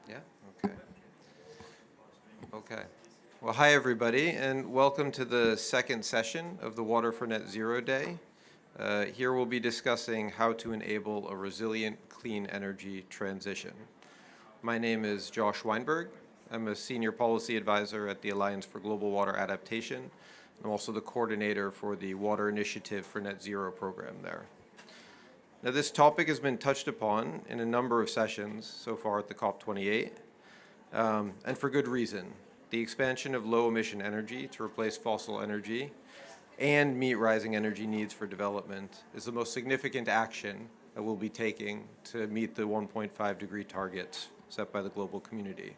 Yeah? Okay. Okay. Well, hi, everybody, and welcome to the second session of the Water for Net Zero Day. Here we'll be discussing how to enable a resilient, clean energy transition. My name is Josh Weinberg. I'm a senior policy advisor at the Alliance for Global Water Adaptation. I'm also the coordinator for the Water Initiative for Net Zero program there. Now, this topic has been touched upon in a number of sessions so far at the COP28, and for good reason. The expansion of low-emission energy to replace fossil energy and meet rising energy needs for development is the most significant action that we'll be taking to meet the 1.5-degree targets set by the global community.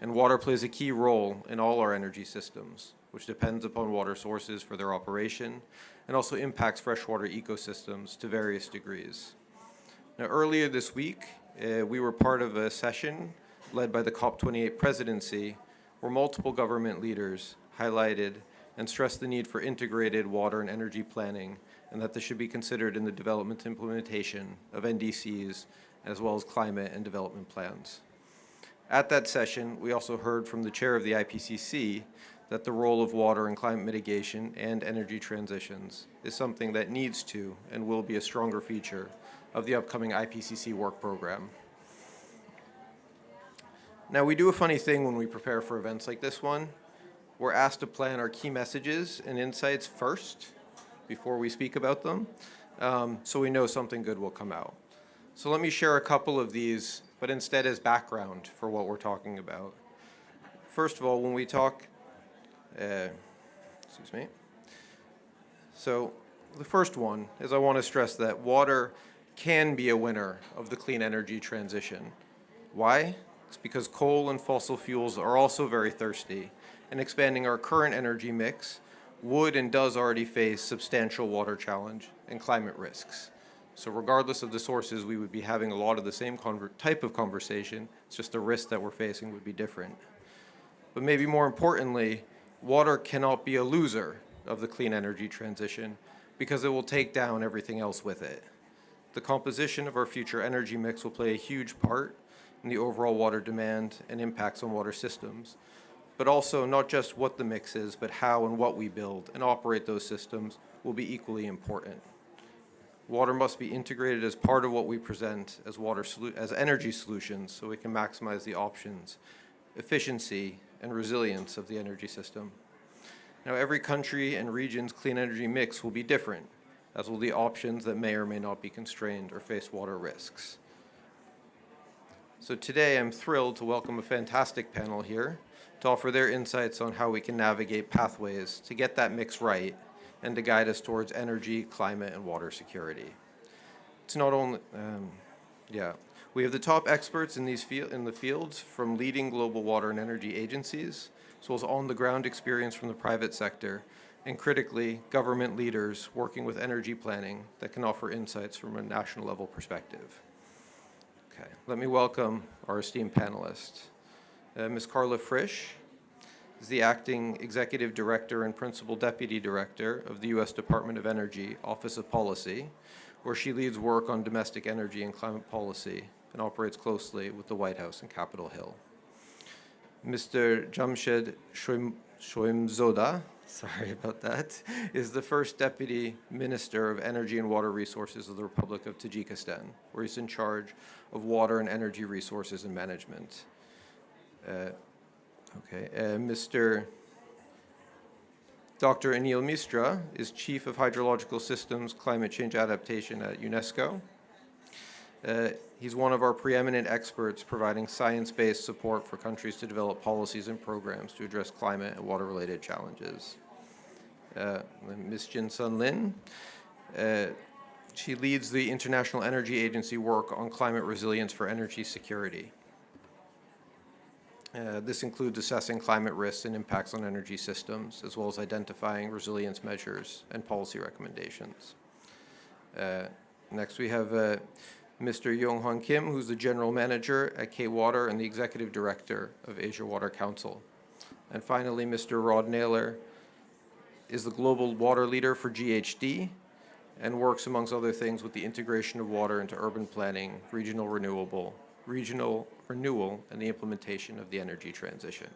And water plays a key role in all our energy systems, which depends upon water sources for their operation and also impacts freshwater ecosystems to various degrees. Now, earlier this week, we were part of a session led by the COP28 presidency where multiple government leaders highlighted and stressed the need for integrated water and energy planning, and that this should be considered in the development and implementation of NDCs, as well as climate and development plans. At that session, we also heard from the chair of the IPCC that the role of water in climate mitigation and energy transitions is something that needs to and will be a stronger feature of the upcoming IPCC work program. Now, we do a funny thing when we prepare for events like this one. We're asked to plan our key messages and insights first before we speak about them, so we know something good will come out. So let me share a couple of these, but instead as background for what we're talking about. First of all, when we talk, So the first one is I want to stress that water can be a winner of the clean energy transition. Why? It's because coal and fossil fuels are also very thirsty, and expanding our current energy mix would and does already face substantial water challenge and climate risks. So regardless of the sources, we would be having a lot of the same type of conversation. It's just the risk that we're facing would be different. But maybe more importantly, water cannot be a loser of the clean energy transition because it will take down everything else with it. The composition of our future energy mix will play a huge part in the overall water demand and impacts on water systems, but also not just what the mix is, but how and what we build and operate those systems will be equally important. Water must be integrated as part of what we present as energy solutions so we can maximize the options, efficiency, and resilience of the energy system. Now, every country and region's clean energy mix will be different, as will the options that may or may not be constrained or face water risks. So today I'm thrilled to welcome a fantastic panel here to offer their insights on how we can navigate pathways to get that mix right and to guide us towards energy, climate, and water security. It's not only, we have the top experts in the fields from leading global water and energy agencies, as well as on-the-ground experience from the private sector, and critically, government leaders working with energy planning that can offer insights from a national level perspective. Okay, let me welcome our esteemed panelists. Ms. Carla Frisch is the Acting Executive Director and Principal Deputy Director of the U.S. Department of Energy, Office of Policy, where she leads work on domestic energy and climate policy and operates closely with the White House and Capitol Hill. Mr. Jamshed Shoimzoda, sorry about that, is the first Deputy Minister of Energy and Water Resources of the Republic of Tajikistan, where he's in charge of water and energy resources and management. Mr. Dr. Anil Misra is Chief of Hydrological Systems Climate Change Adaptation at UNESCO. He's one of our preeminent experts providing science-based support for countries to develop policies and programs to address climate and water-related challenges. Ms. Jin Sun Lin, she leads the International Energy Agency work on climate resilience for energy security. This includes assessing climate risks and impacts on energy systems, as well as identifying resilience measures and policy recommendations. Next, we have Mr. Yong-Han Kim, who's the General Manager at K-Water and the Executive Director of Asia Water Council. And finally, Mr. Rod Naylor is the Global Water Leader for GHD and works, amongst other things, with the integration of water into urban planning, regional renewable, regional renewal, and the implementation of the energy transition.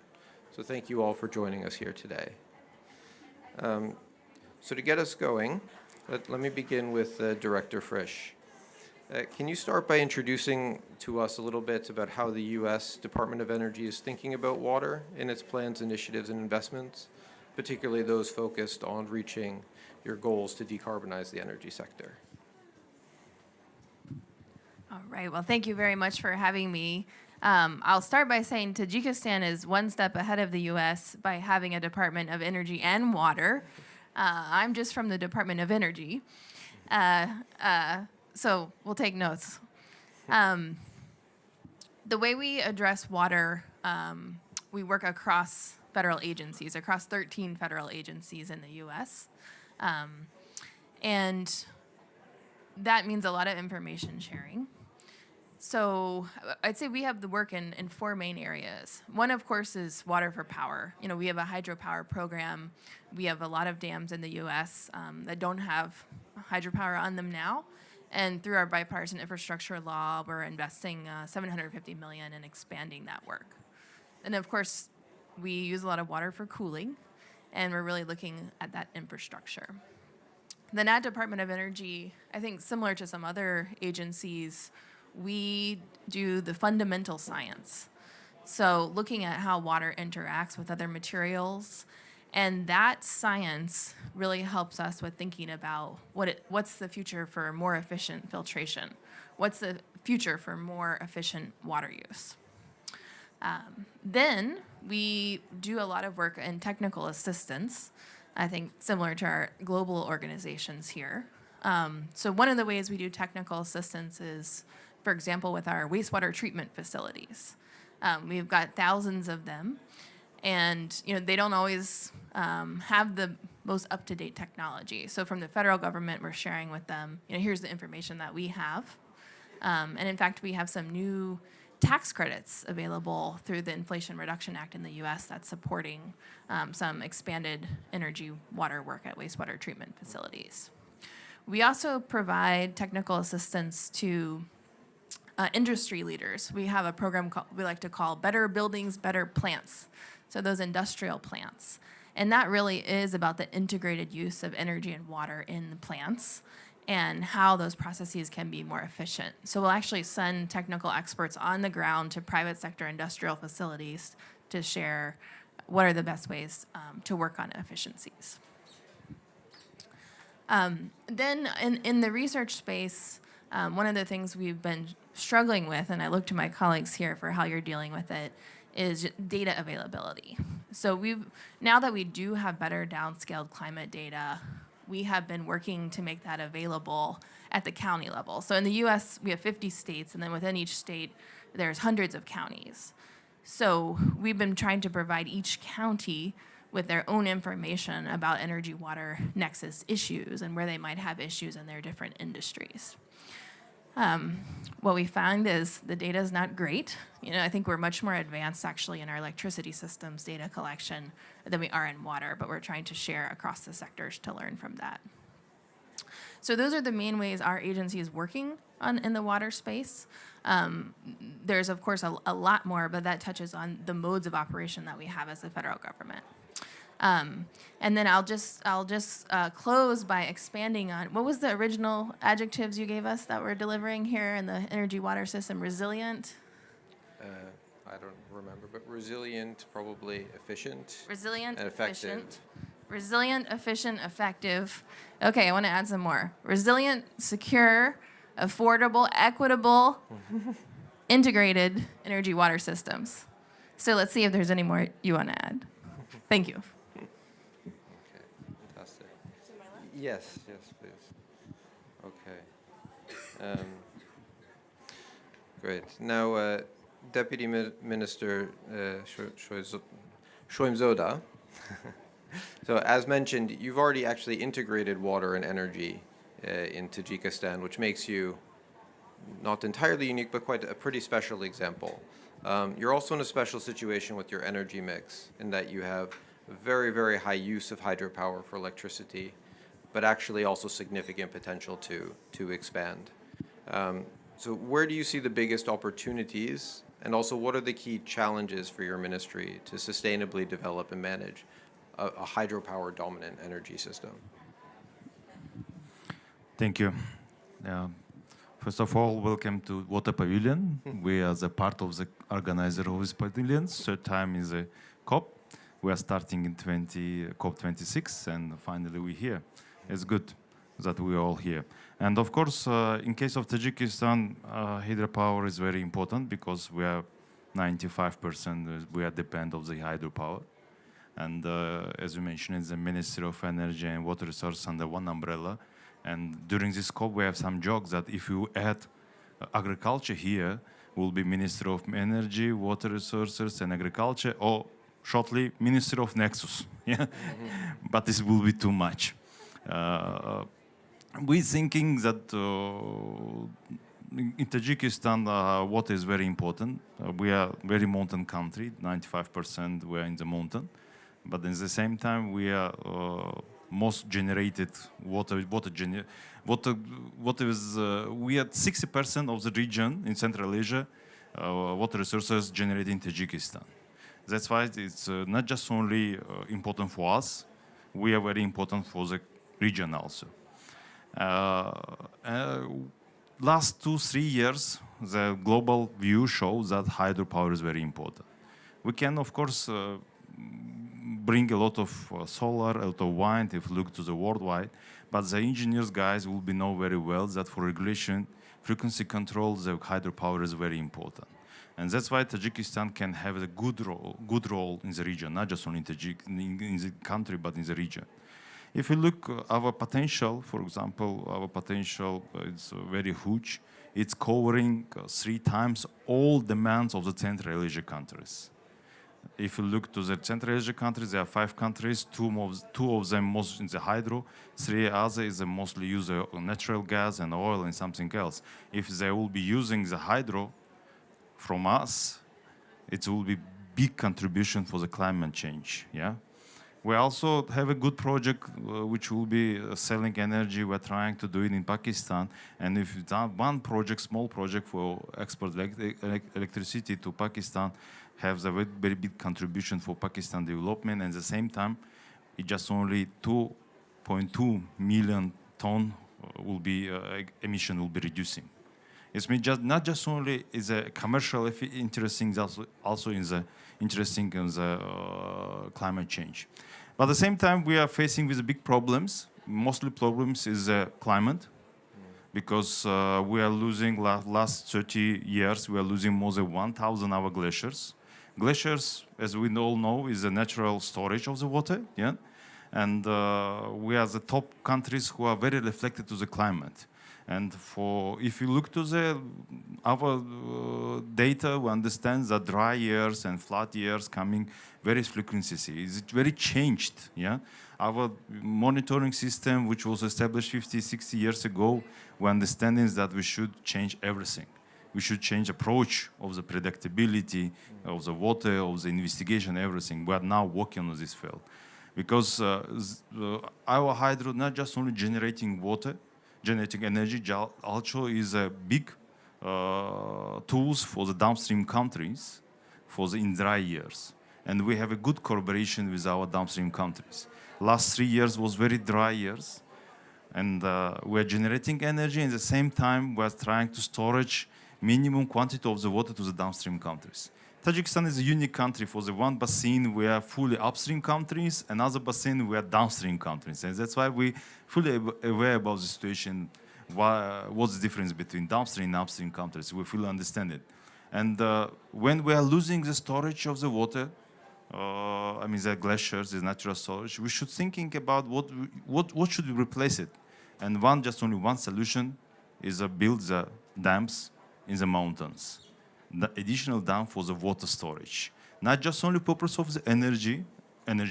So thank you all for joining us here today. So to get us going, let me begin with Director Frisch. Can you start by introducing to us a little bit about how the U.S. Department of Energy is thinking about water in its plans, initiatives, and investments, particularly those focused on reaching your goals to decarbonize the energy sector? All right, well, thank you very much for having me. I'll start by saying Tajikistan is one step ahead of the U.S. by having a Department of Energy and Water. I'm just from the Department of Energy, so we'll take notes. The way we address water, we work across federal agencies, across 13 federal agencies in the U.S., and that means a lot of information sharing. So I'd say we have the work in 4 main areas. One, of course, is water for power. You know, we have a hydropower program. We have a lot of dams in the U.S. That don't have hydropower on them now. And through our bipartisan infrastructure law, we're investing $750 million in expanding that work. And of course, we use a lot of water for cooling, and we're really looking at that infrastructure. Then at Department of Energy, I think similar to some other agencies, we do the fundamental science. So looking at how water interacts with other materials, and that science really helps us with thinking about what's the future for more efficient filtration? What's the future for more efficient water use? Then we do a lot of work in technical assistance, I think similar to our global organizations here. So one of the ways we do technical assistance is, for example, with our wastewater treatment facilities. We've got thousands of them, and they don't always have the most up-to-date technology. So from the federal government, we're sharing with them, here's the information that we have. And in fact, we have some new tax credits available through the Inflation Reduction Act in the U.S. that's supporting some expanded energy water work at wastewater treatment facilities. We also provide technical assistance to industry leaders. We have a program we like to call Better Buildings, Better Plants, so those industrial plants. And that really is about the integrated use of energy and water in the plants and how those processes can be more efficient. So we'll actually send technical experts on the ground to private sector industrial facilities to share what are the best ways to work on efficiencies. Then in the research space, one of the things we've been struggling with, and I look to my colleagues here for how you're dealing with it, is data availability. So now that we do have better downscaled climate data, we have been working to make that available at the county level. So in the US, we have 50 states, and then within each state, there's hundreds of counties. So we've been trying to provide each county with their own information about energy-water nexus issues and where they might have issues in their different industries. What we found is the data is not great. I think we're much more advanced actually in our electricity systems data collection than we are in water, but we're trying to share across the sectors to learn from that. So those are the main ways our agency is working in the water space. There's of course a lot more, but that touches on the modes of operation that we have as the federal government. And then I'll just close by expanding on what was the original adjectives you gave us that we're delivering here in the energy water system? Resilient? I don't remember, but resilient, probably efficient. Resilient, and effective. Efficient. Resilient, efficient, effective. Okay, I want to add some more. Resilient, secure, affordable, equitable, integrated energy water systems. So let's see if there's any more you want to add. Thank you. Yes, please. Okay. Great. Now, Deputy Minister Shoimzoda. So as mentioned, you've already actually integrated water and energy in Tajikistan, which makes you not entirely unique, but quite a pretty special example. You're also in a special situation with your energy mix in that you have very, very high use of hydropower for electricity, but actually also significant potential to expand. So where do you see the biggest opportunities, and also what are the key challenges for your ministry to sustainably develop and manage a hydropower dominant energy system? Thank you. Uh, First of all, welcome to Water Pavilion. We are the part of the organizer of this pavilion. Third time is a COP. We are starting in COP26, and finally we're here. It's good that we are all here. And of course, in case of Tajikistan, hydropower is very important because we are 95% we are dependent of the hydropower. And as you mentioned, it's the Ministry of Energy and Water Resources under one umbrella. And during this COP, we have some jokes that if you add agriculture here, will be Ministry of Energy, Water Resources, and Agriculture, or shortly, Ministry of Nexus. Yeah, but this will be too much. We're thinking that in Tajikistan, water is very important. We are a very mountain country, 95% we are in the mountain. But at the same time, we are most generated water. We are 60% of the region in Central Asia, water resources generated in Tajikistan. That's why it's not just only important for us, we are very important for the region also. Last 2-3 years, the global view shows that hydropower is very important. We can, of course, bring a lot of solar, a lot of wind if you look to the worldwide, but the engineers guys will be know very well that for regulation, frequency control, the hydropower is very important. And that's why Tajikistan can have a good role in the region, not just only in the country, but in the region. If you look our potential, for example, our potential is very huge. It's covering 3 times all demands of the Central Asia countries. If you look to the Central Asia countries, there are 5 countries, two of them most in the hydro, 3 others mostly use natural gas and oil and something else. If they will be using the hydro from us, it will be big contribution for the climate change. Yeah. We also have a good project which will be selling energy. We're trying to do it in Pakistan. And if it's one project, small project for export electricity to Pakistan, has a very big contribution for Pakistan development. And at the same time, it just only 2.2 million ton will be emission will be reducing. It's not just only is a commercial interesting, also in the interesting in the climate change. But at the same time, we are facing with big problems. Mostly problems is climate, because we are losing last 30 years, we are losing more than 1,000 our glaciers. Glaciers, as we all know, is a natural storage of the water, yeah? And we are the top countries who are very reflected to the climate. And if you look to our data, we understand that dry years and flood years coming very frequency. It's very changed, yeah? Our monitoring system, which was established 50, 60 years ago, we understand is that we should change everything. We should change approach of the predictability of the water, of the investigation, everything. We are now working on this field. Because our hydro, not just only generating water, generating energy, also is a big tools for the downstream countries in dry years. And we have a good collaboration with our downstream countries. Last 3 years was very dry years. And we're generating energy, and at the same time, we're trying to storage minimum quantity of the water to the downstream countries. Tajikistan is a unique country. For the one basin, we are fully upstream countries, another basin, we are downstream countries. And that's why we fully aware about the situation, what's the difference between downstream and upstream countries. We fully understand it. And when we are losing the storage of the water, the glaciers, the natural storage, we should thinking about what should we replace it. And only one solution is build the dams in the mountains. The additional dam for the water storage. Not just only purpose of the energy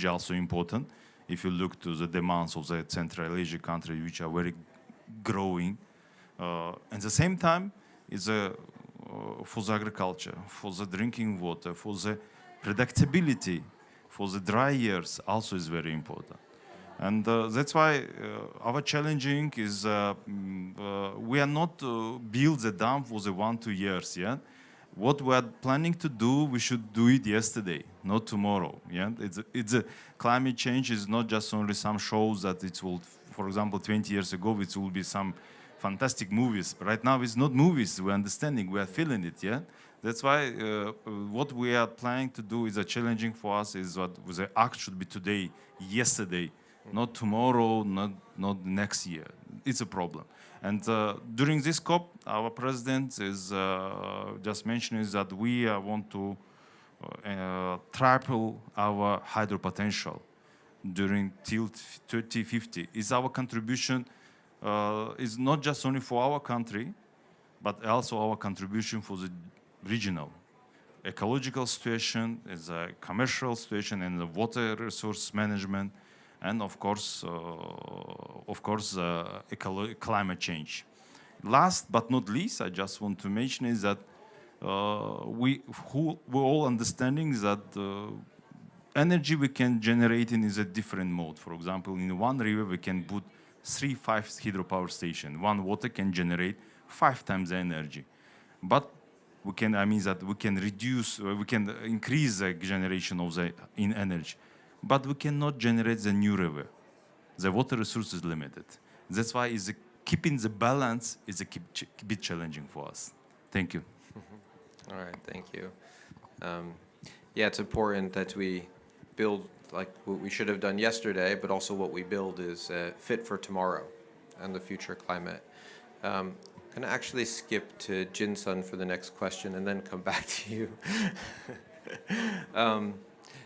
also important. If you look to the demands of the Central Asia countries, which are very growing. At the same time, it's for the agriculture, for the drinking water, for the predictability, for the dry years also is very important. And that's why our challenging is we are not build the dam for the 1-2 years. Yeah, what we are planning to do, we should do it yesterday, not tomorrow. Yeah, it's a climate change is not just only some shows that it will, for example, 20 years ago it will be some fantastic movies. But right now it's not movies. We're understanding, we are feeling it. Yeah, that's why what we are planning to do is challenging for us is what the act should be today, yesterday, not tomorrow, not next year. It's a problem. And during this COP, our president is just mentioning that we want to triple our hydro potential during till 2050. Is our contribution is not just only for our country, but also our contribution for the regional ecological situation, is a commercial situation, and the water resource management, and of course, climate change. Last but not least, I just want to mention is that we're all understanding that energy we can generate in is a different mode. For example, in one river we can put 3-5 hydropower stations. One water can generate 5 times the energy, but we can. I mean that we can reduce, we can increase the generation of the energy, but we cannot generate the new river. The water resource is limited. That's why keeping the balance is a bit challenging for us. Thank you. All right, thank you. Yeah, it's important that we build like what we should have done yesterday, but also what we build is fit for tomorrow and the future climate. Can I actually skip to Jin-sun for the next question and then come back to you?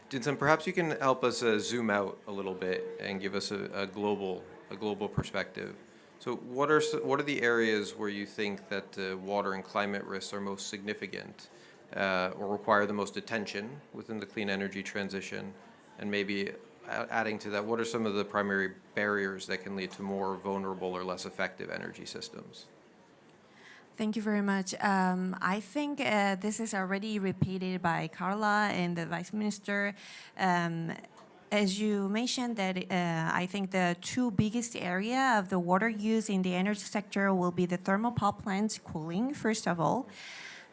Jin-sun, perhaps you can help us zoom out a little bit and give us a global perspective. So what are the areas where you think that water and climate risks are most significant or require the most attention within the clean energy transition? And maybe adding to that, what are some of the primary barriers that can lead to more vulnerable or less effective energy systems? Thank you very much. I think this is already repeated by Carla and the Vice Minister. As you mentioned that I think the two biggest area of the water use in the energy sector will be the thermal power plants cooling, first of all,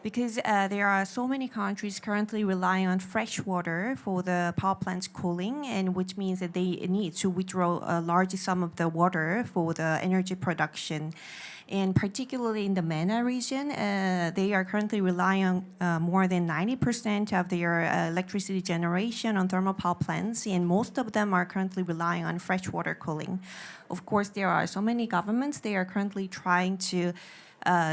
because there are so many countries currently relying on fresh water for the power plants cooling, and which means that they need to withdraw a large sum of the water for the energy production. And particularly in the MENA region, they are currently relying on more than 90% of their electricity generation on thermal power plants, and most of them are currently relying on freshwater cooling. Of course, there are so many governments, they are currently trying to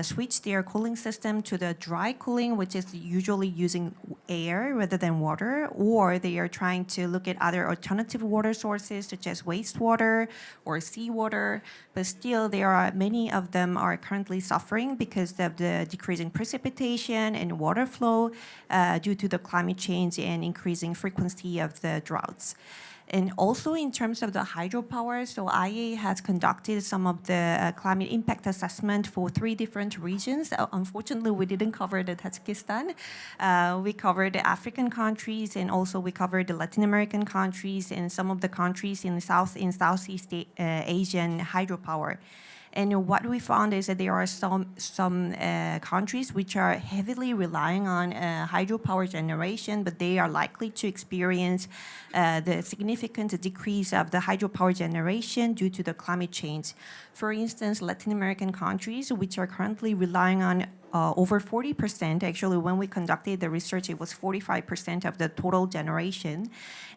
switch their cooling system to the dry cooling, which is usually using air rather than water, or they are trying to look at other alternative water sources such as wastewater or seawater. But still, there are many of them are currently suffering because of the decreasing precipitation and water flow due to the climate change and increasing frequency of the droughts. And also in terms of the hydropower, so IEA has conducted some of the climate impact assessment for 3 different regions. Unfortunately, we didn't cover the Tajikistan. We covered the African countries, and also we covered the Latin American countries and some of the countries in Southeast Asian hydropower. And what we found is that there are some countries which are heavily relying on hydropower generation, but they are likely to experience the significant decrease of the hydropower generation due to the climate change. For instance, Latin American countries, which are currently relying on over 40%. Actually, when we conducted the research, it was 45% of the total generation.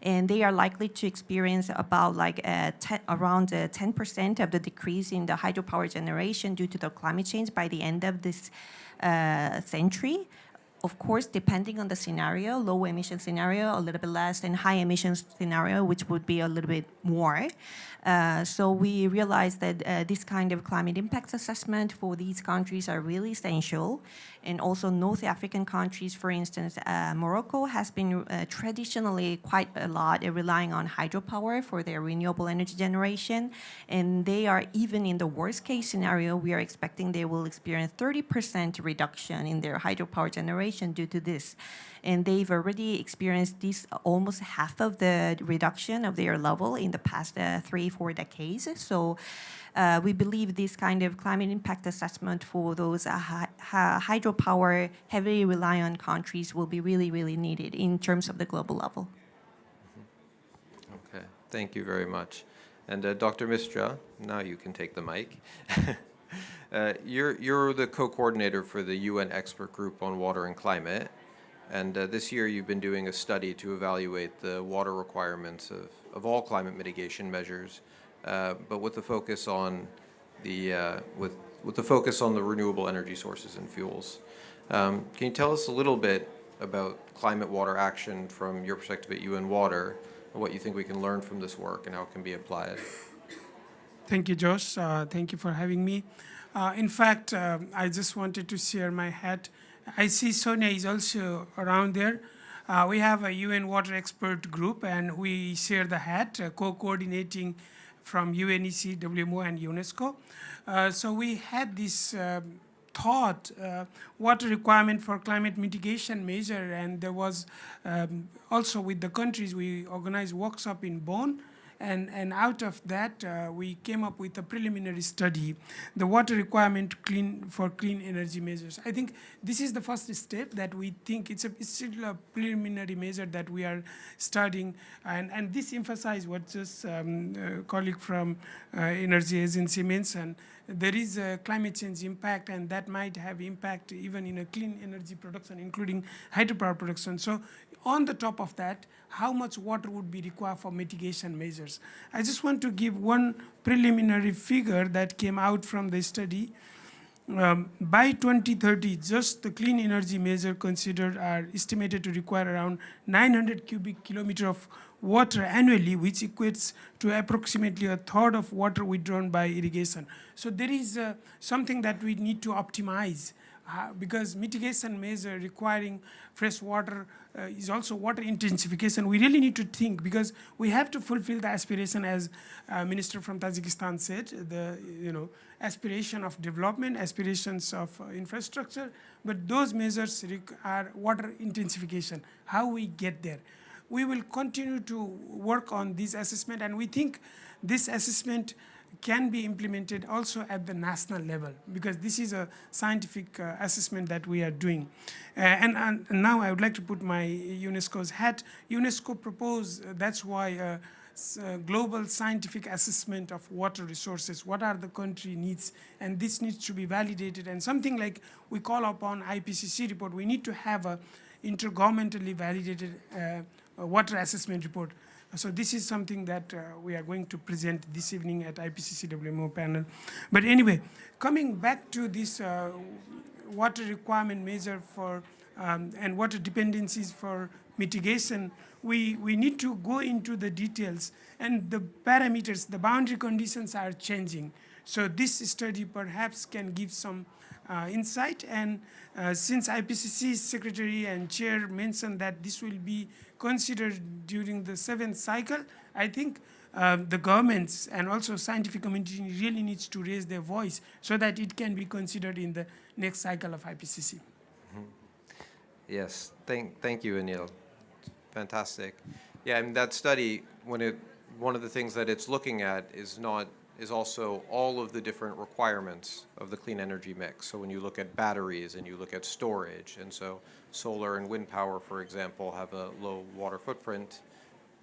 And they are likely to experience about like around 10% of the decrease in the hydropower generation due to the climate change by the end of this century. Of course, depending on the scenario, low emission scenario, a little bit less, and high emission scenario, which would be a little bit more. So we realized that this kind of climate impact assessment for these countries are really essential. And also North African countries, for instance, Morocco has been traditionally quite a lot relying on hydropower for their renewable energy generation. And they are, even in the worst case scenario, we are expecting they will experience 30% reduction in their hydropower generation generation due to this. And they've already experienced this almost half of the reduction of their level in the past 3-4 decades. So we believe this kind of climate impact assessment for those hydropower heavily reliant countries will be really, really needed in terms of the global level. Okay, thank you very much. And Dr. Mistra, now you can take the mic. You're the co-coordinator for the UN Expert Group on Water and Climate. And this year you've been doing a study to evaluate the water requirements of all climate mitigation measures, but with the focus on with the focus on the renewable energy sources and fuels. Can you tell us a little bit about climate water action from your perspective at UN Water, and what you think we can learn from this work and how it can be applied? Thank you, Josh. Thank you for having me. In fact, I just wanted to share my hat. I see Sonia is also around there. We have a UN Water Expert Group, and we share the hat, co-coordinating from UNEC, WMO, and UNESCO. So we had this thought, water requirement for climate mitigation measure, and there was also with the countries, we organized workshop in Bonn. And out of that, we came up with a preliminary study, the water requirement for clean energy measures. I think this is the first step that we think it's still a preliminary measure that we are studying. And this emphasizes what just a colleague from Energy Agency mentioned. There is a climate change impact, and that might have impact even in a clean energy production, including hydropower production. So on the top of that, how much water would be required for mitigation measures? I just want to give one preliminary figure that came out from the study. By 2030, just the clean energy measure considered are estimated to require around 900 cubic kilometer of water annually, which equates to approximately a third of water withdrawn by irrigation. So there is something that we need to optimize. Because mitigation measure requiring fresh water is also water intensification. We really need to think, because we have to fulfill the aspiration, as Minister from Tajikistan said, the aspiration of development, aspirations of infrastructure, but those measures are water intensification, how we get there. We will continue to work on this assessment, and we think this assessment can be implemented also at the national level, because this is a scientific assessment that we are doing. And now I would like to put my UNESCO's hat. UNESCO proposed, that's why global scientific assessment of water resources, what are the country needs, and this needs to be validated. And something like we call upon IPCC report, we need to have a intergovernmentally validated water assessment report. So this is something that we are going to present this evening at IPCC WMO panel. But anyway, coming back to this water requirement measure for and water dependencies for mitigation, we need to go into the details, and the parameters, the boundary conditions are changing. So this study perhaps can give some insight, and since IPCC's secretary and chair mentioned that this will be considered during the 7th cycle, I think the governments and also scientific community really needs to raise their voice so that it can be considered in the next cycle of IPCC. Mm-hmm. Yes, thank you, Anil. Fantastic. Yeah, and that study, one of the things that it's looking at is also all of the different requirements of the clean energy mix. So when you look at batteries and you look at storage, and so solar and wind power, for example, have a low water footprint,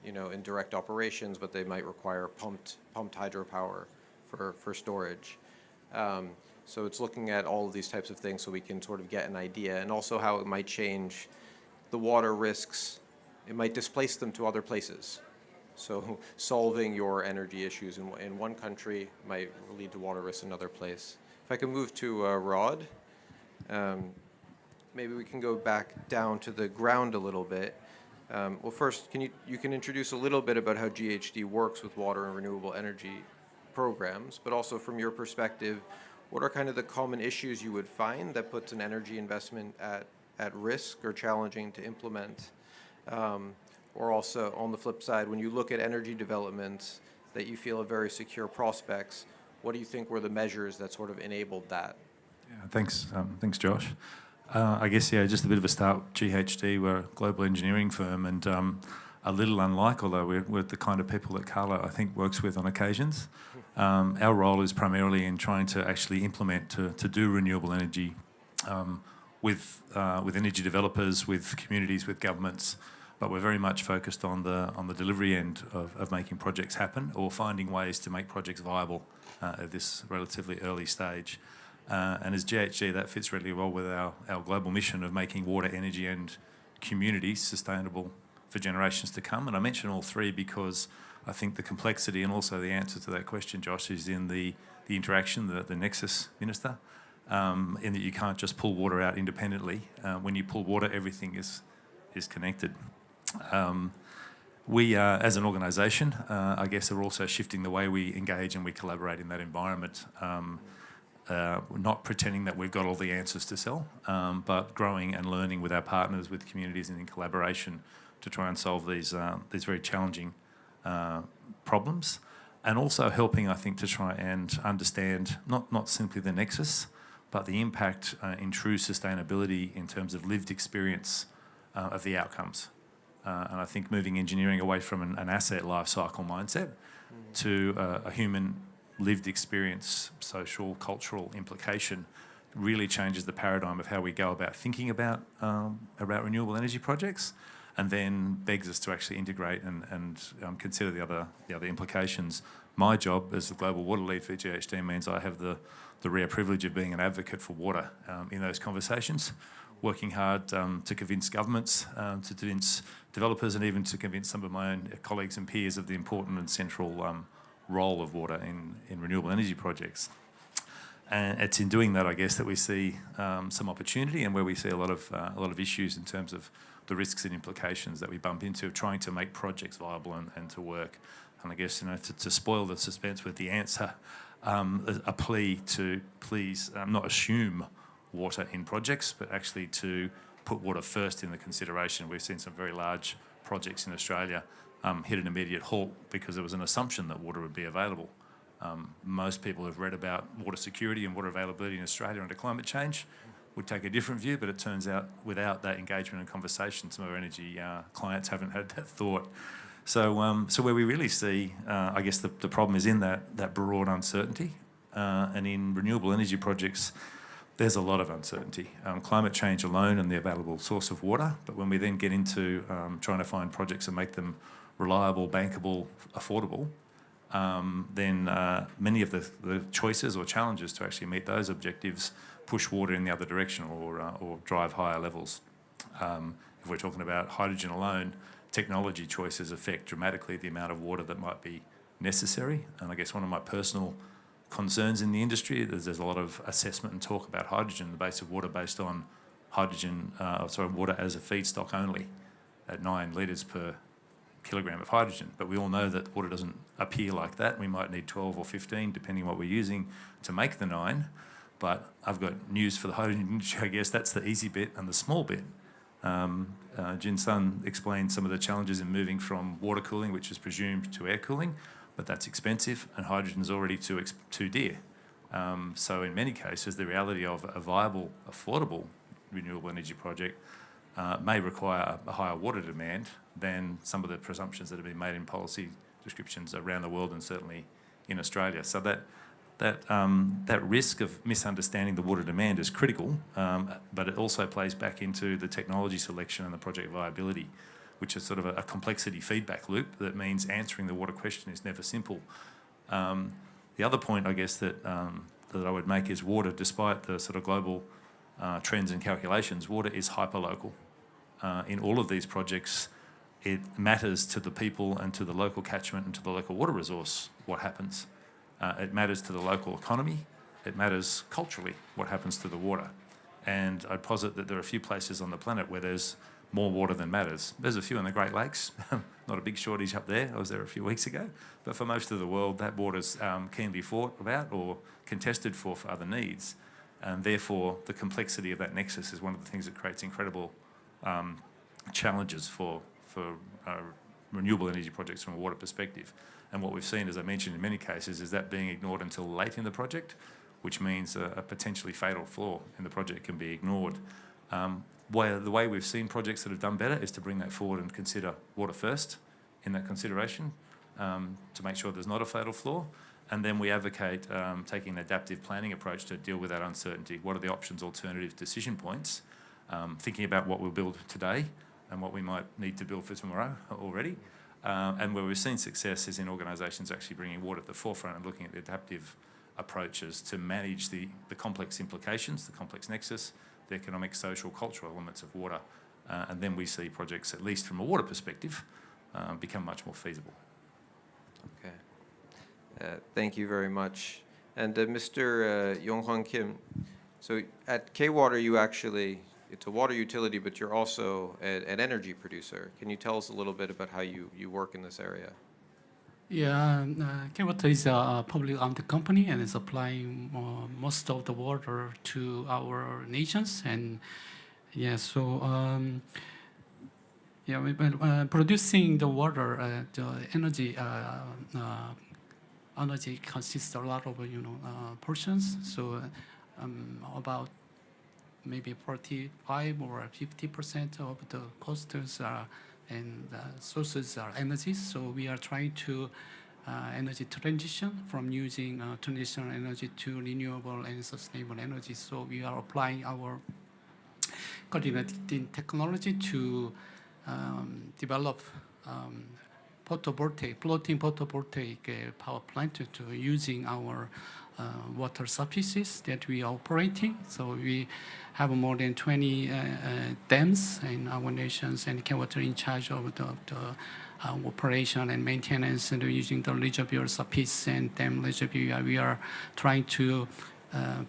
in direct operations, but they might require pumped hydropower for storage. So it's looking at all of these types of things so we can sort of get an idea, and also how it might change the water risks. It might displace them to other places. So solving your energy issues in one country might lead to water risks in another place. If I can move to Rod, maybe we can go back down to the ground a little bit. Well, first, you can introduce a little bit about how GHD works with water and renewable energy programs, but also from your perspective, what are kind of the common issues you would find that puts an energy investment at risk or challenging to implement? Or also, on the flip side, when you look at energy developments that you feel are very secure prospects, what do you think were the measures that sort of enabled that? Yeah, thanks, Josh. I guess, yeah, just a bit of a start. GHD, we're a global engineering firm, and a little unlike, although we're the kind of people that Carla, I think, works with on occasions. Our role is primarily in trying to actually implement, to do renewable energy with energy developers, with communities, with governments, but we're very much focused on the delivery end of making projects happen or finding ways to make projects viable at this relatively early stage. And as GHG, that fits really well with our global mission of making water, energy and communities sustainable for generations to come. And I mention all three because I think the complexity and also the answer to that question, Josh, is in the interaction, the nexus, Minister, in that you can't just pull water out independently. When you pull water, everything is connected. We, as an organisation, I guess, are also shifting the way we engage and we collaborate in that environment. We're not pretending that we've got all the answers to sell, but growing and learning with our partners, with communities and in collaboration to try and solve these very challenging problems. And also helping, I think, to try and understand not simply the nexus, but the impact in true sustainability in terms of lived experience of the outcomes. And I think moving engineering away from an asset life cycle mindset to a human lived experience, social, cultural implication really changes the paradigm of how we go about thinking about renewable energy projects, and then begs us to actually integrate and consider the other implications. My job as the global water lead for GHD means I have the rare privilege of being an advocate for water in those conversations, working hard to convince governments, to convince developers, and even to convince some of my own colleagues and peers of the important and central role of water in renewable energy projects. And it's in doing that, I guess, that we see some opportunity, and where we see a lot of issues in terms of the risks and implications that we bump into of trying to make projects viable and to work. And I guess, to spoil the suspense with the answer, a plea to please not assume water in projects, but actually to put water first in the consideration. We've seen some very large projects in Australia hit an immediate halt because there was an assumption that water would be available. Most people have read about water security and water availability in Australia under climate change would take a different view, but it turns out without that engagement and conversation, some of our energy clients haven't had that thought. So where we really see, I guess, the problem is in that broad uncertainty. And in renewable energy projects, there's a lot of uncertainty. Climate change alone and the available source of water, but when we then get into trying to find projects and make them reliable, bankable, affordable, then many of the choices or challenges to actually meet those objectives push water in the other direction or drive higher levels. If we're talking about hydrogen alone, technology choices affect dramatically the amount of water that might be necessary. And I guess one of my personal concerns in the industry is there's a lot of assessment and talk about hydrogen, the base of water based on water as a feedstock only at 9 litres per kilogram of hydrogen. But we all know that water doesn't appear like that. We might need 12 or 15, depending on what we're using, to make the 9. But I've got news for the hydrogen industry, I guess. That's the easy bit and the small bit. Jin Sun explained some of the challenges in moving from water cooling, which is presumed, to air cooling, but that's expensive, and hydrogen is already too dear. So in many cases, the reality of a viable, affordable renewable energy project may require a higher water demand than some of the presumptions that have been made in policy descriptions around the world and certainly in Australia. So that risk of misunderstanding the water demand is critical, but it also plays back into the technology selection and the project viability, which is sort of a complexity feedback loop that means answering the water question is never simple. The other point, I guess, that I would make is water, despite the sort of global trends and calculations, water is hyperlocal. In all of these projects, it matters to the people and to the local catchment and to the local water resource what happens. It matters to the local economy. It matters culturally what happens to the water. And I'd posit that there are a few places on the planet where there's more water than matters. There's a few in the Great Lakes, not a big shortage up there. I was there a few weeks ago. But for most of the world, that water's keenly fought about or contested for other needs. And therefore, the complexity of that nexus is one of the things that creates incredible challenges for renewable energy projects from a water perspective. And what we've seen, as I mentioned in many cases, is that being ignored until late in the project, which means a potentially fatal flaw in the project can be ignored. Where the way we've seen projects that have done better is to bring that forward and consider water first in that consideration to make sure there's not a fatal flaw. And then we advocate taking an adaptive planning approach to deal with that uncertainty. What are the options, alternative decision points? Thinking about what we'll build today and what we might need to build for tomorrow already. And where we've seen success is in organisations actually bringing water at the forefront and looking at the adaptive approaches to manage the complex implications, the complex nexus, the economic, social, cultural elements of water. And then we see projects, at least from a water perspective, become much more feasible. Okay. Thank you very much. And Mr. Yonghwan Kim, so at K-Water you actually, it's a water utility, but you're also an energy producer. Can you tell us a little bit about how you work in this area? Yeah, K-Water is a public owned company and is supplying most of the water to our nations. And yeah, so yeah, producing the water, the energy energy consists a lot of portions. So about maybe 45 or 50% of the costs are and sources are energy. So we are trying to energy transition from using traditional energy to renewable and sustainable energy. So we are applying our coordinated technology to develop photovoltaic, floating photovoltaic power plant to using our water surfaces that we are operating. So we have more than 20 dams in our nations, and K-Water in charge of the operation and maintenance, and using the reservoir surface and dam reservoir. We are trying to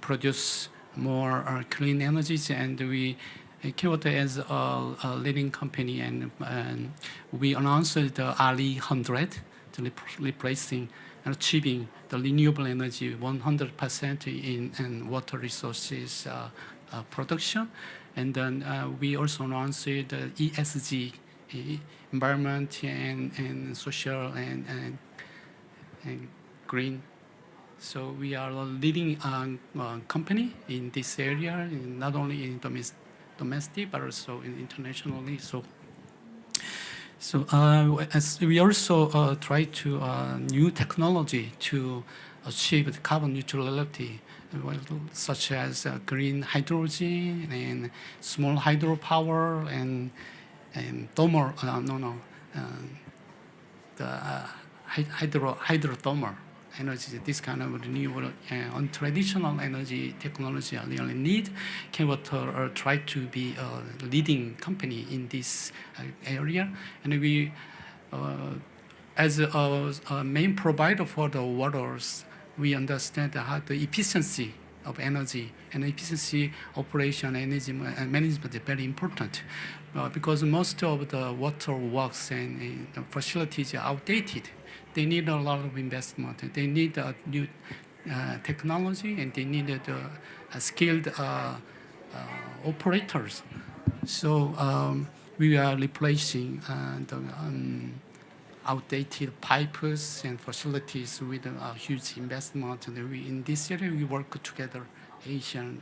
produce more clean energies, and K-Water is a leading company, and we announced the RE100 to replacing and achieving the renewable energy 100% in water resources production. And then we also announced the ESG, environment and social and green. So we are a leading company in this area, not only in domestic but also internationally. So as we also try to new technology to achieve the carbon neutrality, such as green hydrogen and small hydropower and thermal, hydrothermal energy. This kind of renewable and untraditional energy technology are really need. K-Water try to be a leading company in this area, and we, as a main provider for the waters, we understand how the efficiency of energy and efficiency operation energy management is very important, because most of the water works and facilities are outdated. They need a lot of investment. They need new technology, and they need skilled operators. So we are replacing the outdated pipes and facilities with a huge investment. And in this area, we work together, Asian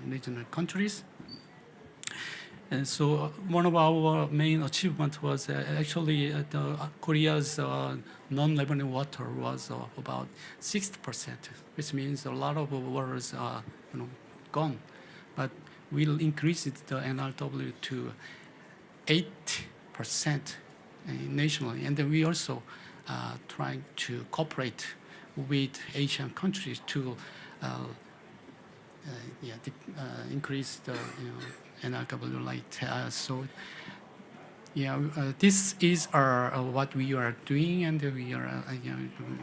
regional countries. And so one of our main achievements was actually Korea's non-revenue water was about 60%, which means a lot of waters are gone. But we'll increase the NRW to 8% nationally. And then we also trying to cooperate with Asian countries to increase the NRW rate. So yeah, this is what we are doing, and we are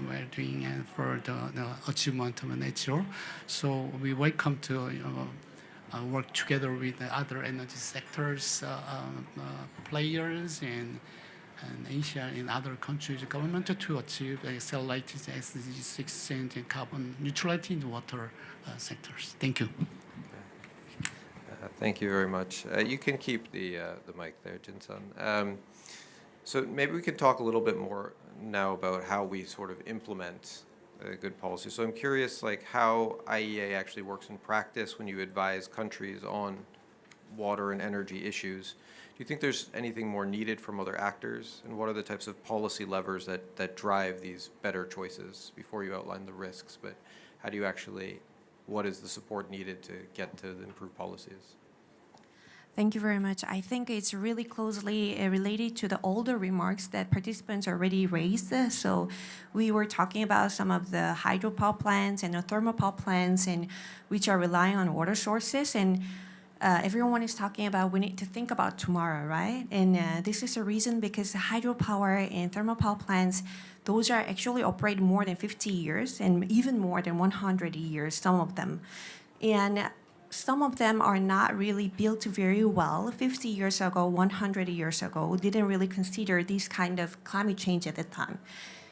we're doing for the achievement of net zero. So we welcome to work together with the other energy sectors, players, and Asia and other countries' government to achieve accelerated SDG 6 and carbon neutrality in the water sectors. Thank you. Thank you very much. You can keep the mic there, Jin-san. So maybe we can talk a little bit more now about how we sort of implement good policy. So I'm curious, like how IEA actually works in practice when you advise countries on water and energy issues. Do you think there's anything more needed from other actors? And what are the types of policy levers that drive these better choices before you outline the risks? But how do you actually, what is the support needed to get to the improved policies? Thank you very much. I think it's really closely related to the older remarks that participants already raised. So we were talking about some of the hydropower plants and the thermal power plants, and which are relying on water sources. And everyone is talking about we need to think about tomorrow, right? And this is a reason because hydropower and thermal power plants, those are actually operate more than 50 years and even more than 100 years, some of them. And some of them are not really built very well. 50 years ago, 100 years ago, didn't really consider this kind of climate change at the time.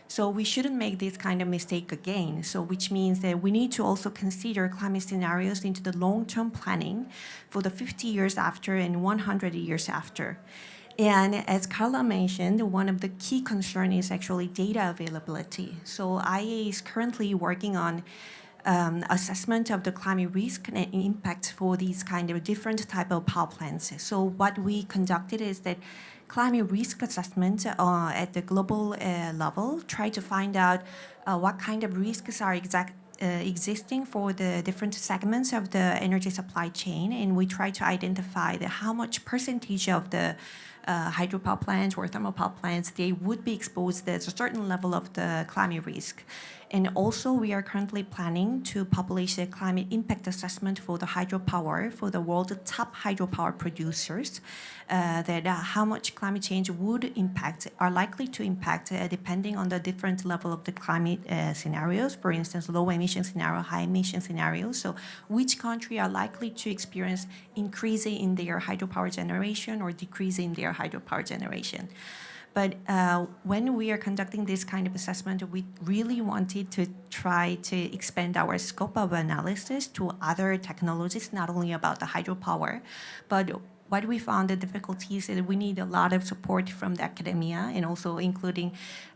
So we shouldn't make this kind of mistake again. So which means that we need to also consider climate scenarios into the long-term planning for the 50 years after and 100 years after. And as Carla mentioned, one of the key concerns is actually data availability. So IEA is currently working on assessment of the climate risk and impact for these kind of different type of power plants. So what we conducted is that climate risk assessment at the global level, try to find out what kind of risks are existing for the different segments of the energy supply chain, and we try to identify how much percentage of the hydropower plants or thermal power plants, they would be exposed to a certain level of the climate risk. And also, we are currently planning to publish a climate impact assessment for the hydropower, for the world's top hydropower producers, that how much climate change would impact, are likely to impact, depending on the different level of the climate scenarios, for instance, low emission scenario, high emission scenario. So which country are likely to experience increase in their hydropower generation or decrease in their hydropower generation. But when we are conducting this kind of assessment, we really wanted to try to expand our scope of analysis to other technologies, not only about the hydropower, but what we found the difficulties is that we need a lot of support from the academia, and also including,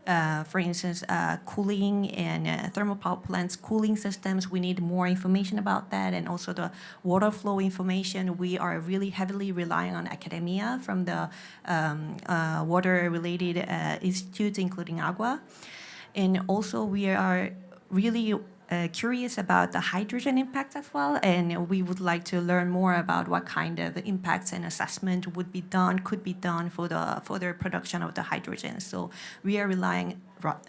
for instance, cooling and thermal power plants, cooling systems. We need more information about that, and also the water flow information. We are really heavily relying on academia from the water-related institutes, including AGUA. And also we are really curious about the hydrogen impact as well, and we would like to learn more about what kind of impacts and assessment would be done, could be done for the production of the hydrogen. So we are relying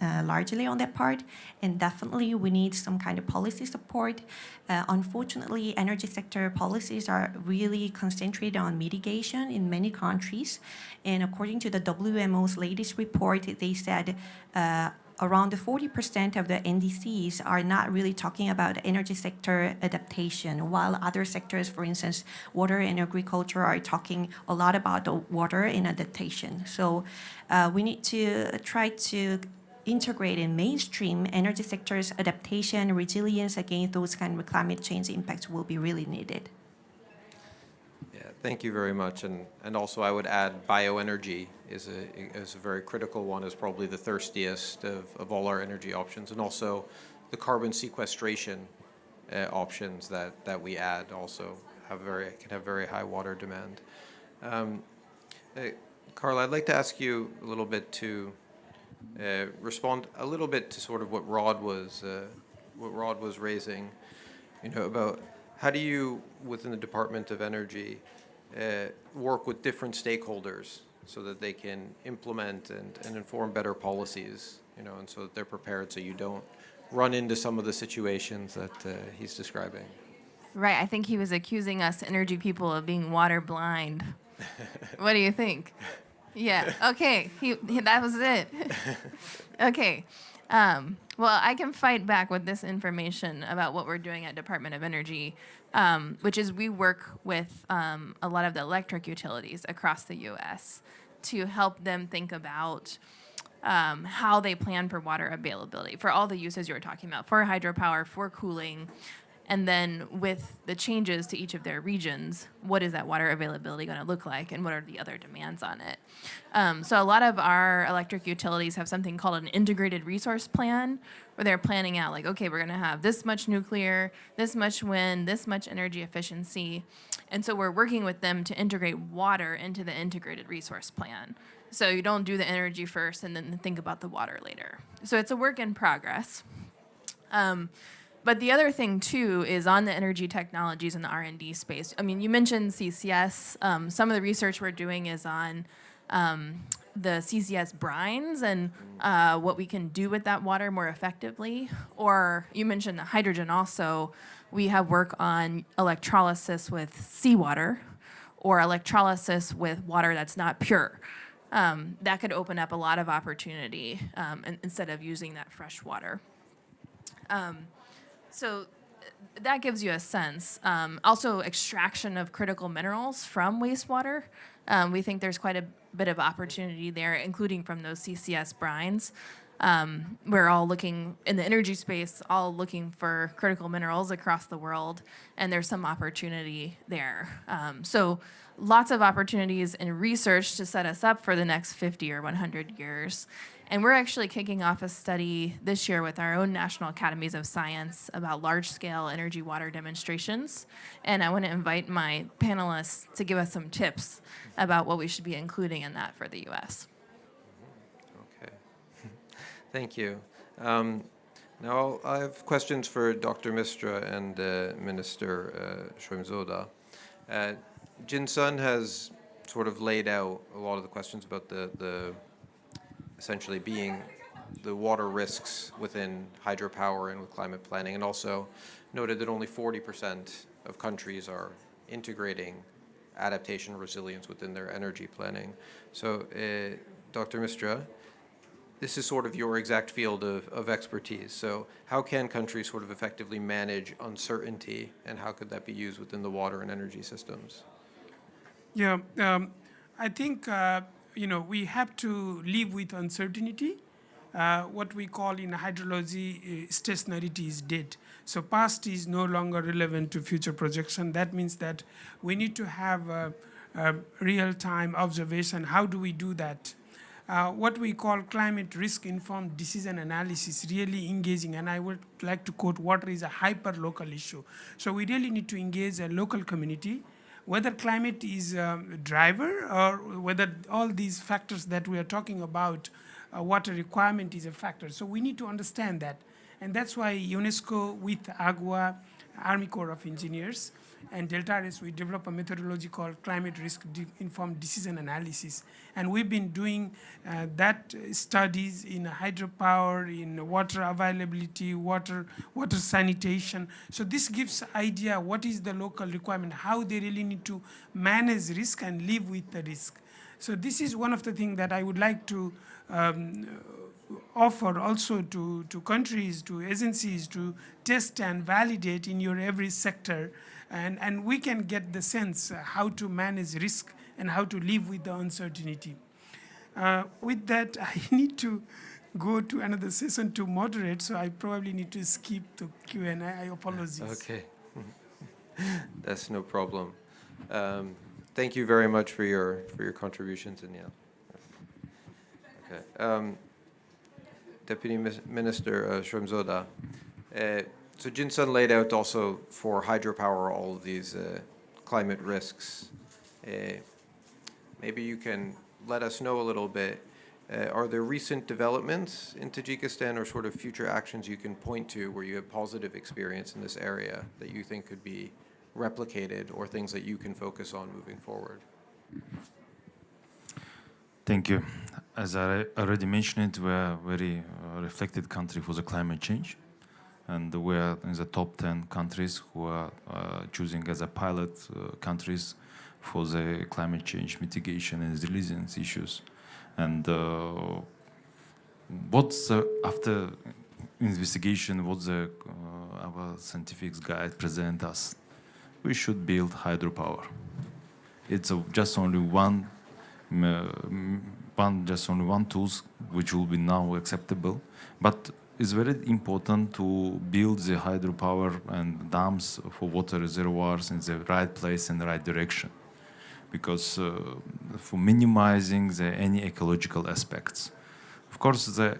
largely on that part, and definitely we need some kind of policy support. Unfortunately, energy sector policies are really concentrated on mitigation in many countries, and according to the WMO's latest report, they said around 40% of the NDCs are not really talking about energy sector adaptation, while other sectors, for instance, water and agriculture, are talking a lot about the water and adaptation. So we need to try to integrate and mainstream energy sector's adaptation, resilience against those kind of climate change impacts will be really needed. Thank you very much. And also I would add bioenergy is a very critical one, is probably the thirstiest of all our energy options, and also the carbon sequestration options that we add also can have very high water demand. Carla, I'd like to ask you a little bit to respond a little bit to sort of what Rod was raising, about how do you, within the Department of Energy, work with different stakeholders so that they can implement and inform better policies, and so that they're prepared so you don't run into some of the situations that he's describing. Right. I think he was accusing us energy people of being water blind. What do you think? Yeah. Okay. That was it. Okay. Well, I can fight back with this information about what we're doing at Department of Energy, which is we work with a lot of the electric utilities across the U.S. to help them think about how they plan for water availability for all the uses you were talking about, for hydropower, for cooling, and then with the changes to each of their regions, what is that water availability going to look like, and what are the other demands on it? So a lot of our electric utilities have something called an integrated resource plan, where they're planning out, like, okay, we're going to have this much nuclear, this much wind, this much energy efficiency. And so we're working with them to integrate water into the integrated resource plan. So you don't do the energy first and then think about the water later. So it's a work in progress. But the other thing too is on the energy technologies in the R&D space. I mean, you mentioned CCS. Some of the research we're doing is on the CCS brines and what we can do with that water more effectively. Or you mentioned the hydrogen also. We have work on electrolysis with seawater or electrolysis with water that's not pure. That could open up a lot of opportunity instead of using that fresh water. So that gives you a sense. Also, extraction of critical minerals from wastewater. We think there's quite a bit of opportunity there, including from those CCS brines. We're all looking, in the energy space, all looking for critical minerals across the world, and there's some opportunity there. So lots of opportunities in research to set us up for the next 50 or 100 years. And we're actually kicking off a study this year with our own National Academies of Science about large-scale energy water demonstrations. And I want to invite my panelists to give us some tips about what we should be including in that for the U.S. Okay. Thank you. Now I have questions for Dr. Mistra and Minister Shrimzoda. Jin-sun has sort of laid out a lot of the questions about the essentially being the water risks within hydropower and with climate planning, and also noted that only 40% of countries are integrating adaptation resilience within their energy planning. So, Dr. Mistra, this is sort of your exact field of expertise. So how can countries sort of effectively manage uncertainty, and how could that be used within the water and energy systems? Yeah, I think we have to live with uncertainty. What we call in hydrology, stationarity is dead. So past is no longer relevant to future projection. That means that we need to have a real-time observation. How do we do that? What we call climate risk-informed decision analysis, really engaging, and I would like to quote, water is a hyper-local issue. So we really need to engage a local community, whether climate is a driver or whether all these factors that we are talking about, water requirement is a factor. So we need to understand that. And that's why UNESCO with AGWA, Army Corps of Engineers, and Deltares, we develop a methodology called climate risk-informed decision analysis. And we've been doing that studies in hydropower, in water availability, water sanitation. So this gives idea what is the local requirement, how they really need to manage risk and live with the risk. So this is one of the things that I would like to offer also to countries, to agencies, to test and validate in your every sector. And we can get the sense how to manage risk and how to live with the uncertainty. With that, I need to go to another session to moderate, so I probably need to skip the Q&A. I apologize. Okay. That's no problem. Thank you very much for your contributions, Danielle. Okay. Deputy Minister Shrimzoda, so Jin-sun laid out also for hydropower all of these climate risks. Maybe you can let us know a little bit, are there recent developments in Tajikistan or sort of future actions you can point to where you have positive experience in this area that you think could be replicated, or things that you can focus on moving forward? Thank you. As I already mentioned, we are a very reflected country for the climate change. And we are in the top 10 countries who are choosing as a pilot countries for the climate change mitigation and resilience issues. And after investigation, what our scientific guide present us, we should build hydropower. It's just only one tools which will be now acceptable, but it's very important to build the hydropower and dams for water reservoirs in the right place and the right direction, because for minimizing any ecological aspects. Of course, the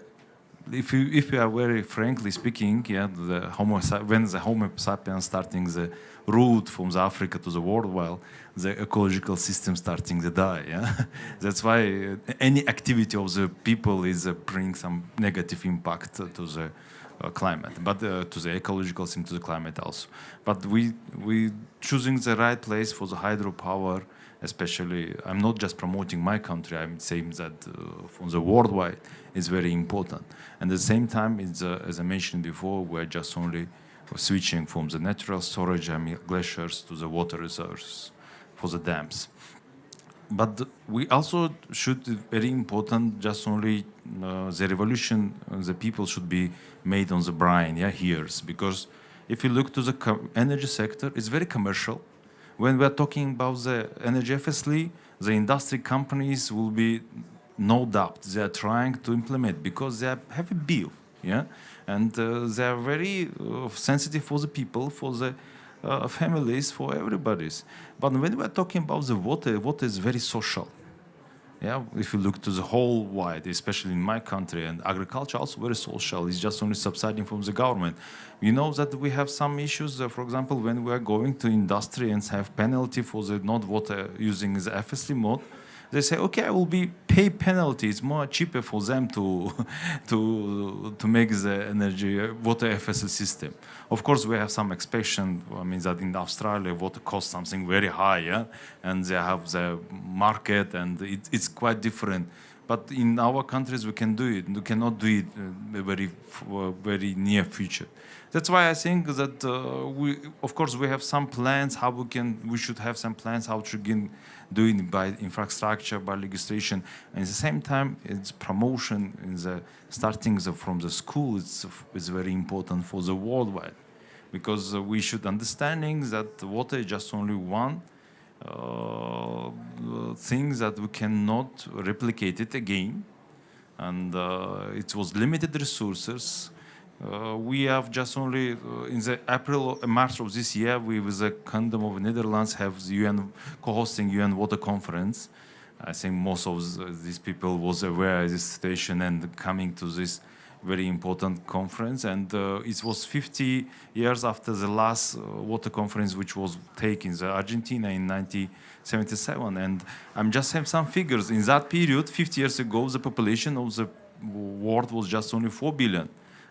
if you are very frankly speaking, yeah, when the Homo sapiens starting the route from the Africa to the world, while the ecological system starting to die, yeah, that's why any activity of the people is bring some negative impact to the climate, but to the ecological system, to the climate also. But we choosing the right place for the hydropower. Especially, I'm not just promoting my country, I'm saying that from the worldwide is very important. And at the same time, it's, as I mentioned before, we're just only switching from the natural storage, glaciers, to the water reserves for the dams. But we also should, very important, just only the revolution, the people should be made on the brine, yeah, here. Because if you look to the energy sector, it's very commercial. When we're talking about the energy efficiency, the industry companies will be, no doubt, they are trying to implement because they have a bill, yeah, and they are very sensitive for the people, for the families, for everybody's. But when we're talking about the water, water is very social. Yeah, if you look to the whole wide, especially in my country, and agriculture also very social, it's just only subsiding from the government. You know that we have some issues, for example, when we are going to industry and have penalty for the not water using the FSC mode, they say, okay, I will be pay penalty. It's more cheaper for them to to make the energy water FSC system. Of course, we have some exception. I mean that in Australia, water costs something very high, yeah? And they have the market, and it's quite different. But in our countries, we can do it. We cannot do it very near future. That's why I think that of course, we have some plans how we should have some plans how to do it by infrastructure, by legislation, and at the same time, it's promotion in the starting from the school. It's very important for the worldwide, because we should understanding that water is just only one thing that we cannot replicate it again, and it was limited resources. We have just only in the March of this year, we with the Kingdom of Netherlands have the UN co-hosting UN Water Conference. I think most of these people was aware of this situation and coming to this very important conference. And it was 50 years after the last water conference, which was taken in Argentina in 1977. And I'm just have some figures. In that period, 50 years ago, the population of the world was just only 4 billion.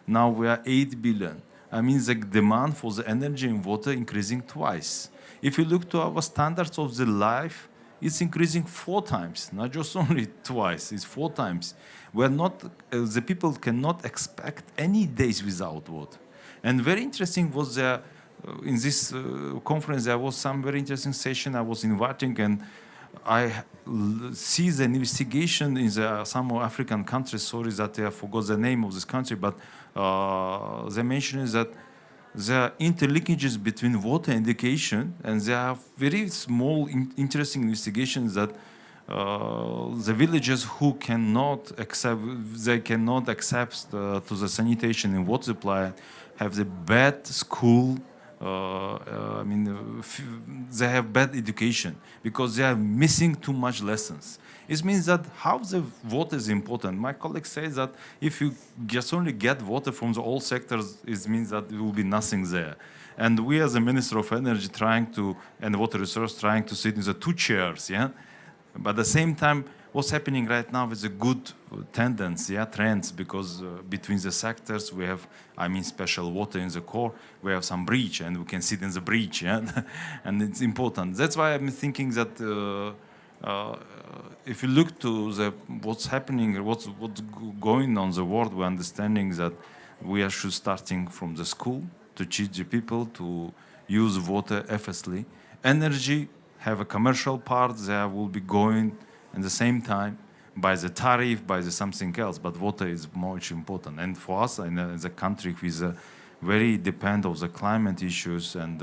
Now we are 8 billion. I mean, the demand for the energy and water increasing twice. If you look to our standards of the life, it's increasing 4 times, not just only twice, it's 4 times. We're not, the people cannot expect any days without water. And very interesting was there, in this conference, there was some very interesting session I was inviting, and I see the investigation in some African countries. Sorry that I forgot the name of this country, but they mentioned that there are interlinkages between water and education, and there are very small, interesting investigations that the villages who cannot accept, to the sanitation and water supply, have the bad school. I mean, they have bad education because they are missing too much lessons. It means that how the water is important. My colleague says that if you just only get water from the all sectors, it means that there will be nothing there. And we as a Minister of Energy and Water Resource trying to sit in the 2 chairs, yeah? But at the same time, what's happening right now is a good tendency, yeah, trends, because between the sectors we have, I mean, special water in the core, we have some breach, and we can sit in the breach, yeah, and it's important. That's why I'm thinking that if you look to what's happening, what's going on in the world, we're understanding that we should starting from the school to teach the people to use water efficiently. Energy have a commercial part, there will be going at the same time by the tariff, by the something else, but water is much important. And for us, as a country with very depend on the climate issues, and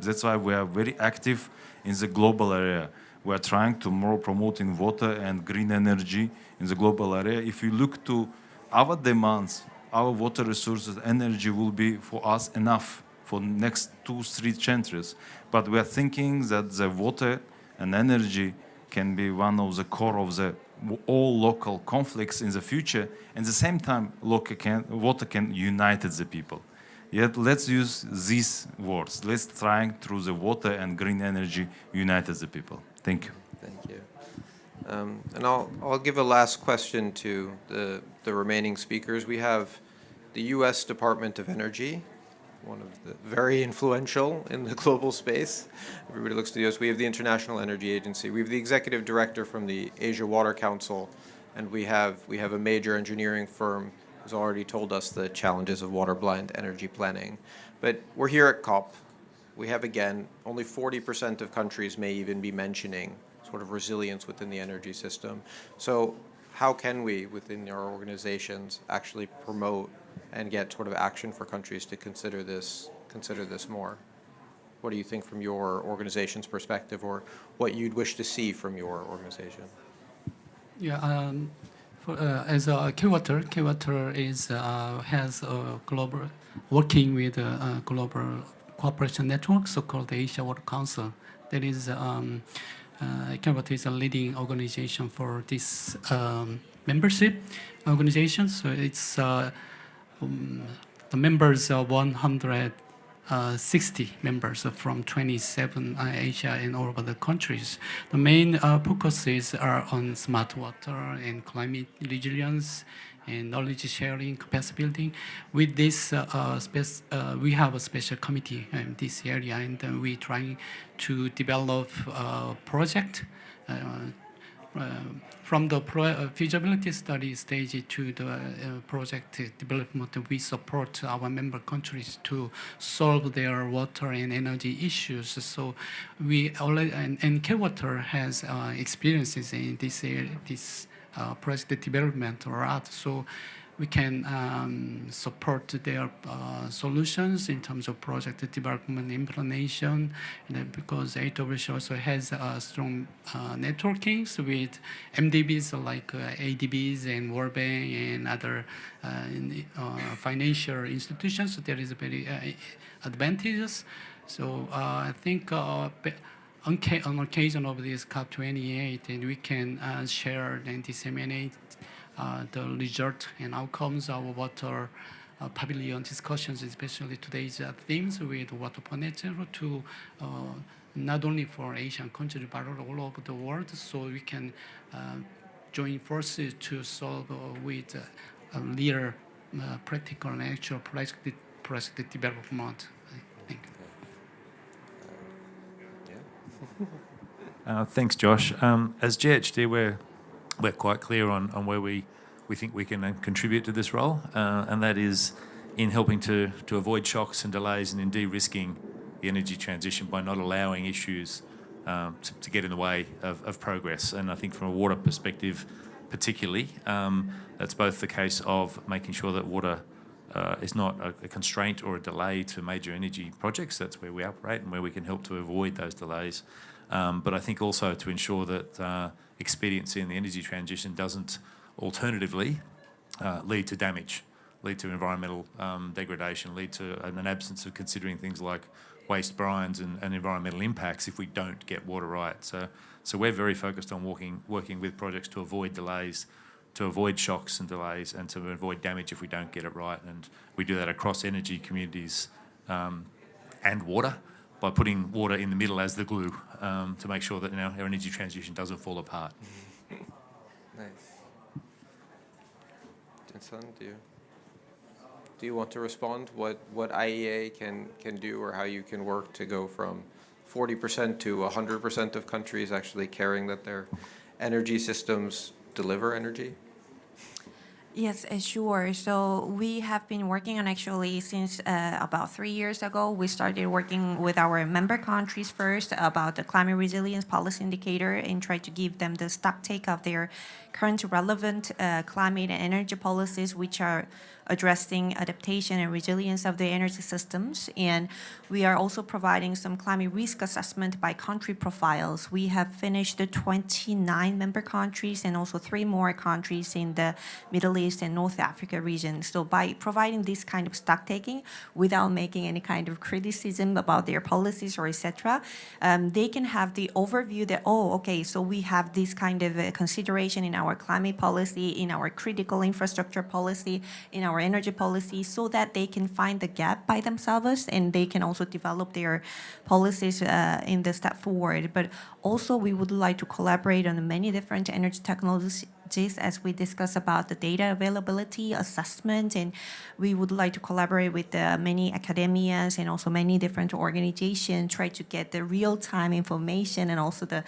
that's why we are very active in the global area. We are trying to more promoting water and green energy in the global area. If you look to our demands, our water resources, energy will be for us enough for next 2-3 centuries. But we are thinking that the water and energy can be one of the core of the all local conflicts in the future, and at the same time, water can unite the people. Yet, let's use these words. Let's try through the water and green energy unite the people. Thank you. Thank you. And I'll give a last question to the remaining speakers. We have the U.S. Department of Energy, one of the very influential in the global space. Everybody looks to the U.S. We have the International Energy Agency. We have the executive director from the Asia Water Council, and we have a major engineering firm who's already told us the challenges of water-blind energy planning. But we're here at COP. We have, again, only 40% of countries may even be mentioning sort of resilience within the energy system. So how can we, within our organizations, actually promote and get sort of action for countries to consider this more? What do you think from your organization's perspective, or what you'd wish to see from your organization? Yeah, as a K-Water has a global, working with a global cooperation network, so-called Asia Water Council. That is, K-Water is a leading organization for this membership organization. So it's the members are 160 members from 27 Asia and all over the countries. The main focuses are on smart water and climate resilience and knowledge sharing, capacity building. With this, we have a special committee in this area, and we're trying to develop a project from the feasibility study stage to the project development. We support our member countries to solve their water and energy issues. So we already, and K-Water has experiences in this project development or art. So we can support their solutions in terms of project development implementation, and because AWS also has strong networkings with MDBs like ADBs and World Bank and other financial institutions. So there is a very advantageous. So I think on occasion of this COP28, and we can share and disseminate the result and outcomes of water pavilion discussions, especially today's themes with water for net zero, to not only for Asian countries but all over the world, so we can join forces to solve with real practical and actual project development. I think. Thanks, Josh. As GHD, we're quite clear on where we think we can contribute to this role, and that is in helping to avoid shocks and delays and in de-risking the energy transition by not allowing issues to get in the way of progress. And I think from a water perspective particularly, that's both the case of making sure that water is not a constraint or a delay to major energy projects. That's where we operate and where we can help to avoid those delays. But I think also to ensure that expediency in the energy transition doesn't alternatively lead to damage, lead to environmental degradation, lead to an absence of considering things like waste brines and environmental impacts if we don't get water right. So we're very focused on working with projects to avoid delays, to avoid shocks and delays, and to avoid damage if we don't get it right. And we do that across energy communities and water, by putting water in the middle as the glue to make sure that our energy transition doesn't fall apart. Nice. Jinsun, do you want to respond? What IEA can do, or how you can work to go from 40% to 100% of countries actually caring that their energy systems deliver energy? Yes, sure. So we have been working on, actually since about 3 years ago, we started working with our member countries first about the climate resilience policy indicator and try to give them the stock take of their current relevant climate and energy policies, which are addressing adaptation and resilience of the energy systems. And we are also providing some climate risk assessment by country profiles. We have finished the 29 member countries and also 3 more countries in the Middle East and North Africa region. So by providing this kind of stock taking without making any kind of criticism about their policies or etc., they can have the overview that, oh, okay, so we have this kind of consideration in our climate policy, in our critical infrastructure policy, in our energy policy, so that they can find the gap by themselves and they can also develop their policies in the step forward. But also we would like to collaborate on many different energy technologies as we discuss about the data availability, assessment, and we would like to collaborate with many academias and also many different organizations, try to get the real-time information, and also the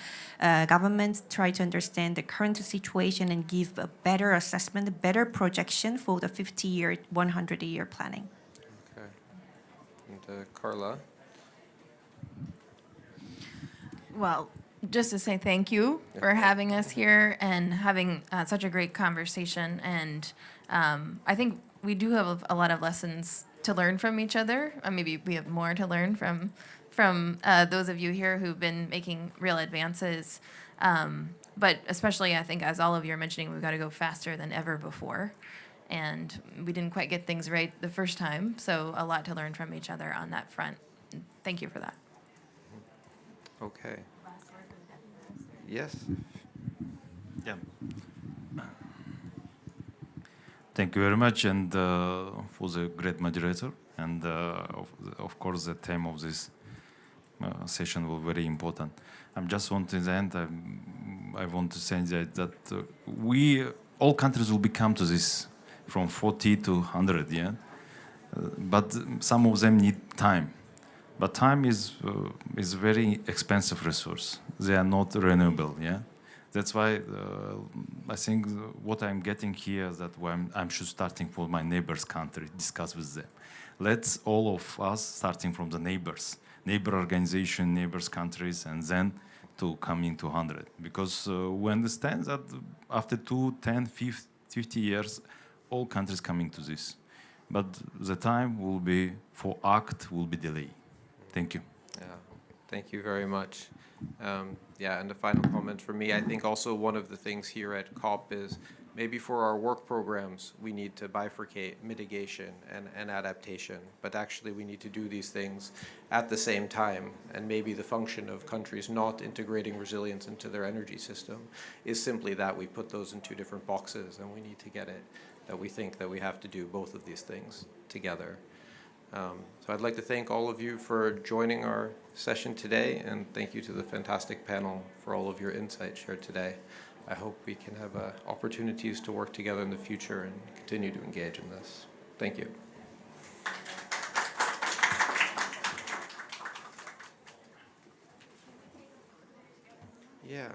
government try to understand the current situation and give a better assessment, a better projection for the 50-year, 100-year planning. Okay. And Carla? Well, just to say thank you for having us here and having such a great conversation. And I think we do have a lot of lessons to learn from each other. Maybe we have more to learn from those of you here who've been making real advances. But especially, I think, as all of you are mentioning, we've got to go faster than ever before. And we didn't quite get things right the first time. So a lot to learn from each other on that front. Thank you for that. Okay. Yes. Yeah. Thank you very much, and for the great moderator. And of course, the theme of this session will be very important. I'm just want to end. I want to say that we all countries will become to this from 40 to 100, yeah. But some of them need time. But time is very expensive resource. They are not renewable, yeah. That's why I think what I'm getting here is that I'm should starting for my neighbors' country, discuss with them. Let's all of us starting from the neighbor organization, neighbors' countries, and then to come into 100. Because we understand that after 2, 10, 50 years, all countries coming to this. But the time will be for act will be delayed. Thank you. Yeah, thank you very much. Yeah, and the final comment for me, I think also one of the things here at COP is maybe for our work programs, we need to bifurcate mitigation and adaptation, but actually we need to do these things at the same time. And maybe the function of countries not integrating resilience into their energy system is simply that we put those in two different boxes and we need to get it, that we think that we have to do both of these things together. So I'd like to thank all of you for joining our session today, and thank you to the fantastic panel for all of your insights shared today. I hope we can have opportunities to work together in the future and continue to engage in this. Thank you. Yeah.